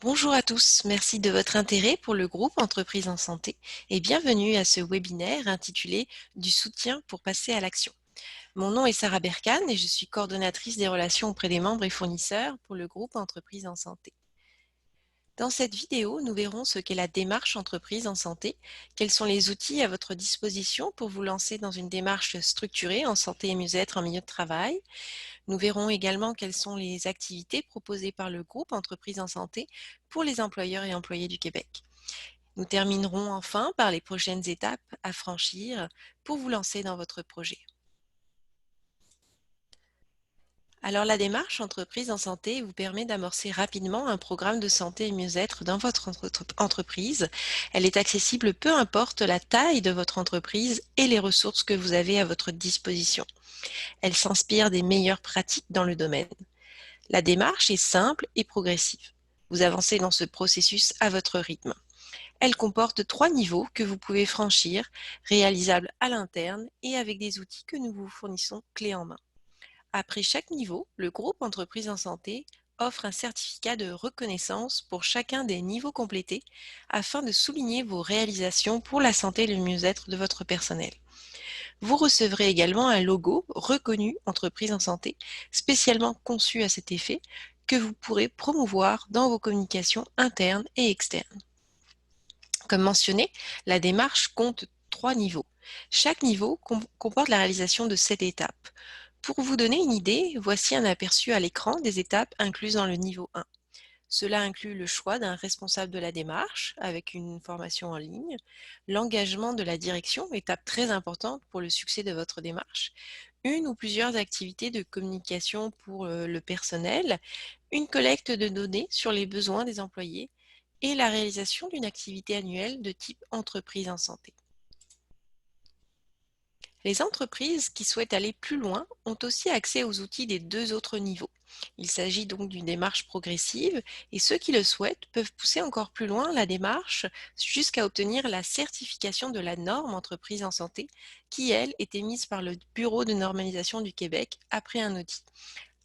Bonjour à tous, merci de votre intérêt pour le groupe Entreprises en santé et bienvenue à ce webinaire intitulé Du soutien pour passer à l'action. Mon nom est Sarah Berkane et je suis coordonnatrice des relations auprès des membres et fournisseurs pour le groupe Entreprises en santé. Dans cette vidéo, nous verrons ce qu'est la démarche entreprise en santé, quels sont les outils à votre disposition pour vous lancer dans une démarche structurée en santé et mieux-être en milieu de travail. Nous verrons également quelles sont les activités proposées par le groupe Entreprises en santé pour les employeurs et employés du Québec. Nous terminerons enfin par les prochaines étapes à franchir pour vous lancer dans votre projet. Alors la démarche Entreprise en santé vous permet d'amorcer rapidement un programme de santé et mieux-être dans votre entreprise. Elle est accessible peu importe la taille de votre entreprise et les ressources que vous avez à votre disposition. Elle s'inspire des meilleures pratiques dans le domaine. La démarche est simple et progressive. Vous avancez dans ce processus à votre rythme. Elle comporte 3 niveaux que vous pouvez franchir, réalisables à l'interne et avec des outils que nous vous fournissons clés en main. Après chaque niveau, le groupe Entreprises en santé offre un certificat de reconnaissance pour chacun des niveaux complétés afin de souligner vos réalisations pour la santé et le mieux-être de votre personnel. Vous recevrez également un logo reconnu Entreprise en santé, spécialement conçu à cet effet, que vous pourrez promouvoir dans vos communications internes et externes. Comme mentionné, la démarche compte 3 niveaux. Chaque niveau comporte la réalisation de 7 étapes. Pour vous donner une idée, voici un aperçu à l'écran des étapes incluses dans le niveau 1. Cela inclut le choix d'un responsable de la démarche avec une formation en ligne, l'engagement de la direction, étape très importante pour le succès de votre démarche, une ou plusieurs activités de communication pour le personnel, une collecte de données sur les besoins des employés et la réalisation d'une activité annuelle de type entreprise en santé. Les entreprises qui souhaitent aller plus loin ont aussi accès aux outils des 2 autres niveaux. Il s'agit donc d'une démarche progressive et ceux qui le souhaitent peuvent pousser encore plus loin la démarche jusqu'à obtenir la certification de la norme entreprise en santé qui, elle, est émise par le Bureau de normalisation du Québec après un audit.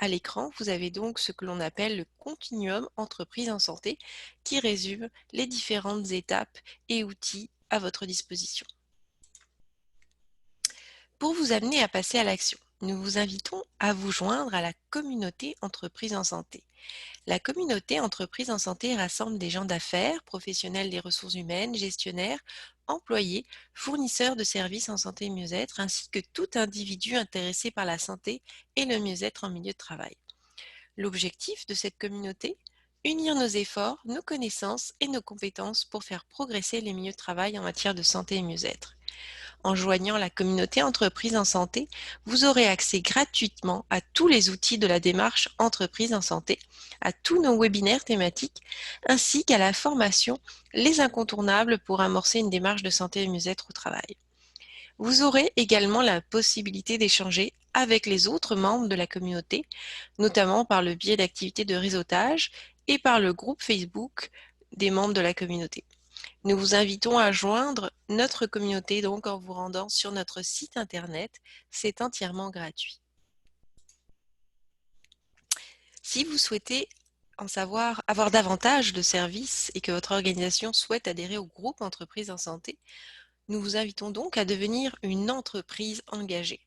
À l'écran, vous avez donc ce que l'on appelle le continuum entreprise en santé qui résume les différentes étapes et outils à votre disposition. Pour vous amener à passer à l'action, nous vous invitons à vous joindre à la communauté Entreprises en santé. La communauté Entreprises en santé rassemble des gens d'affaires, professionnels des ressources humaines, gestionnaires, employés, fournisseurs de services en santé et mieux-être, ainsi que tout individu intéressé par la santé et le mieux-être en milieu de travail. L'objectif de cette communauté? Unir nos efforts, nos connaissances et nos compétences pour faire progresser les milieux de travail en matière de santé et mieux-être. En joignant la communauté Entreprises en santé, vous aurez accès gratuitement à tous les outils de la démarche Entreprises en santé, à tous nos webinaires thématiques, ainsi qu'à la formation Les incontournables pour amorcer une démarche de santé et mieux-être au travail. Vous aurez également la possibilité d'échanger avec les autres membres de la communauté, notamment par le biais d'activités de réseautage et par le groupe Facebook des membres de la communauté. Nous vous invitons à joindre notre communauté donc en vous rendant sur notre site internet. C'est entièrement gratuit. Si vous souhaitez avoir davantage de services et que votre organisation souhaite adhérer au groupe Entreprises en santé, nous vous invitons donc à devenir une entreprise engagée.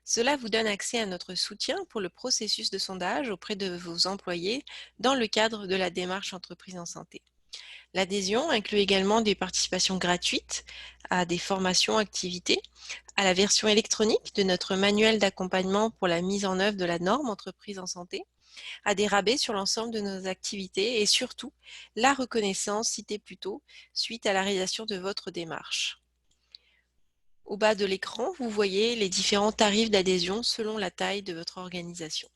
Cela vous donne accès à notre soutien pour le processus de sondage auprès de vos employés dans le cadre de la démarche Entreprises en santé. L'adhésion inclut également des participations gratuites à des formations activités, à la version électronique de notre manuel d'accompagnement pour la mise en œuvre de la norme Entreprise en santé, à des rabais sur l'ensemble de nos activités et surtout la reconnaissance citée plus tôt suite à la réalisation de votre démarche. Au bas de l'écran, vous voyez les différents tarifs d'adhésion selon la taille de votre organisation.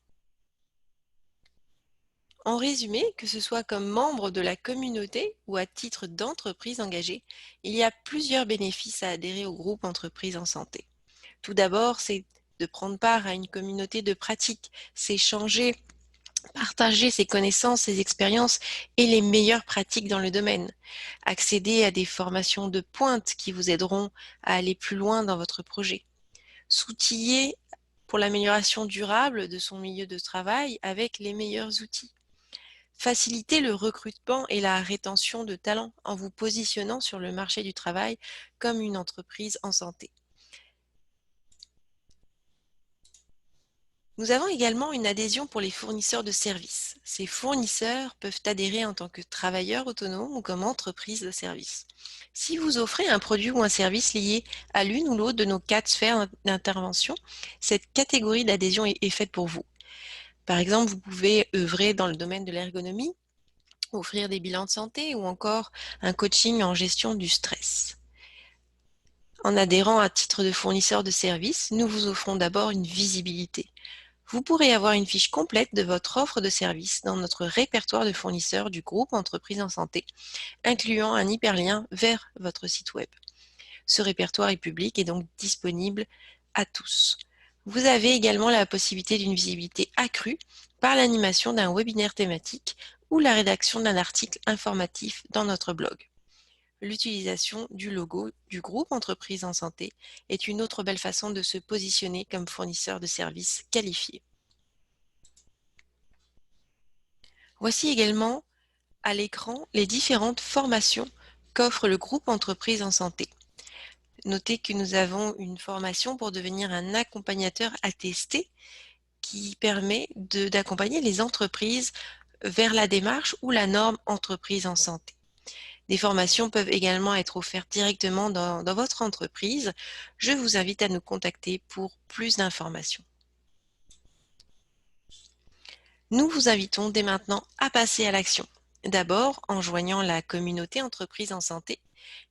En résumé, que ce soit comme membre de la communauté ou à titre d'entreprise engagée, il y a plusieurs bénéfices à adhérer au groupe Entreprises en santé. Tout d'abord, c'est de prendre part à une communauté de pratique, s'échanger, partager ses connaissances, ses expériences et les meilleures pratiques dans le domaine. Accéder à des formations de pointe qui vous aideront à aller plus loin dans votre projet. S'outiller pour l'amélioration durable de son milieu de travail avec les meilleurs outils. Facilitez le recrutement et la rétention de talents en vous positionnant sur le marché du travail comme une entreprise en santé. Nous avons également une adhésion pour les fournisseurs de services. Ces fournisseurs peuvent adhérer en tant que travailleurs autonomes ou comme entreprise de services. Si vous offrez un produit ou un service lié à l'une ou l'autre de nos 4 sphères d'intervention, cette catégorie d'adhésion est faite pour vous. Par exemple, vous pouvez œuvrer dans le domaine de l'ergonomie, offrir des bilans de santé ou encore un coaching en gestion du stress. En adhérant à titre de fournisseur de services, nous vous offrons d'abord une visibilité. Vous pourrez avoir une fiche complète de votre offre de service dans notre répertoire de fournisseurs du groupe Entreprises en santé, incluant un hyperlien vers votre site web. Ce répertoire est public et donc disponible à tous. Vous avez également la possibilité d'une visibilité accrue par l'animation d'un webinaire thématique ou la rédaction d'un article informatif dans notre blog. L'utilisation du logo du groupe Entreprises en santé est une autre belle façon de se positionner comme fournisseur de services qualifiés. Voici également à l'écran les différentes formations qu'offre le groupe Entreprises en santé. Notez que nous avons une formation pour devenir un accompagnateur attesté qui permet d'accompagner les entreprises vers la démarche ou la norme entreprise en santé. Des formations peuvent également être offertes directement dans votre entreprise. Je vous invite à nous contacter pour plus d'informations. Nous vous invitons dès maintenant à passer à l'action. D'abord, en joignant la communauté Entreprises en santé.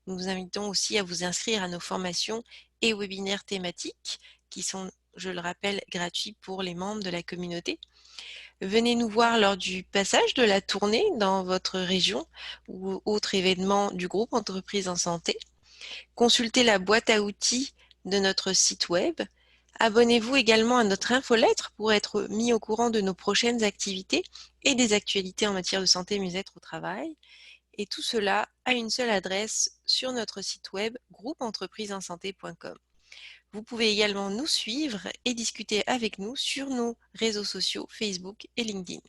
Nous vous invitons aussi à vous inscrire à nos formations et webinaires thématiques qui sont, je le rappelle, gratuits pour les membres de la communauté. Venez nous voir lors du passage de la tournée dans votre région ou autre événement du groupe Entreprises en santé. Consultez la boîte à outils de notre site web. Abonnez-vous également à notre infolettre pour être mis au courant de nos prochaines activités et des actualités en matière de santé et mieux-être au travail. Et tout cela à une seule adresse sur notre site web groupeentreprisensanté.com. Vous pouvez également nous suivre et discuter avec nous sur nos réseaux sociaux Facebook et LinkedIn.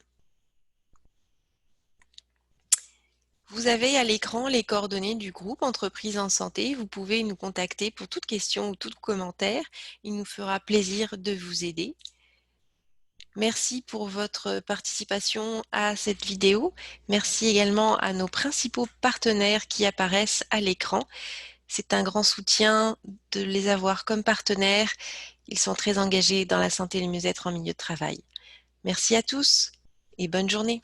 Vous avez à l'écran les coordonnées du groupe Entreprises en santé. Vous pouvez nous contacter pour toute question ou tout commentaire. Il nous fera plaisir de vous aider. Merci pour votre participation à cette vidéo. Merci également à nos principaux partenaires qui apparaissent à l'écran. C'est un grand soutien de les avoir comme partenaires. Ils sont très engagés dans la santé et le mieux-être en milieu de travail. Merci à tous et bonne journée.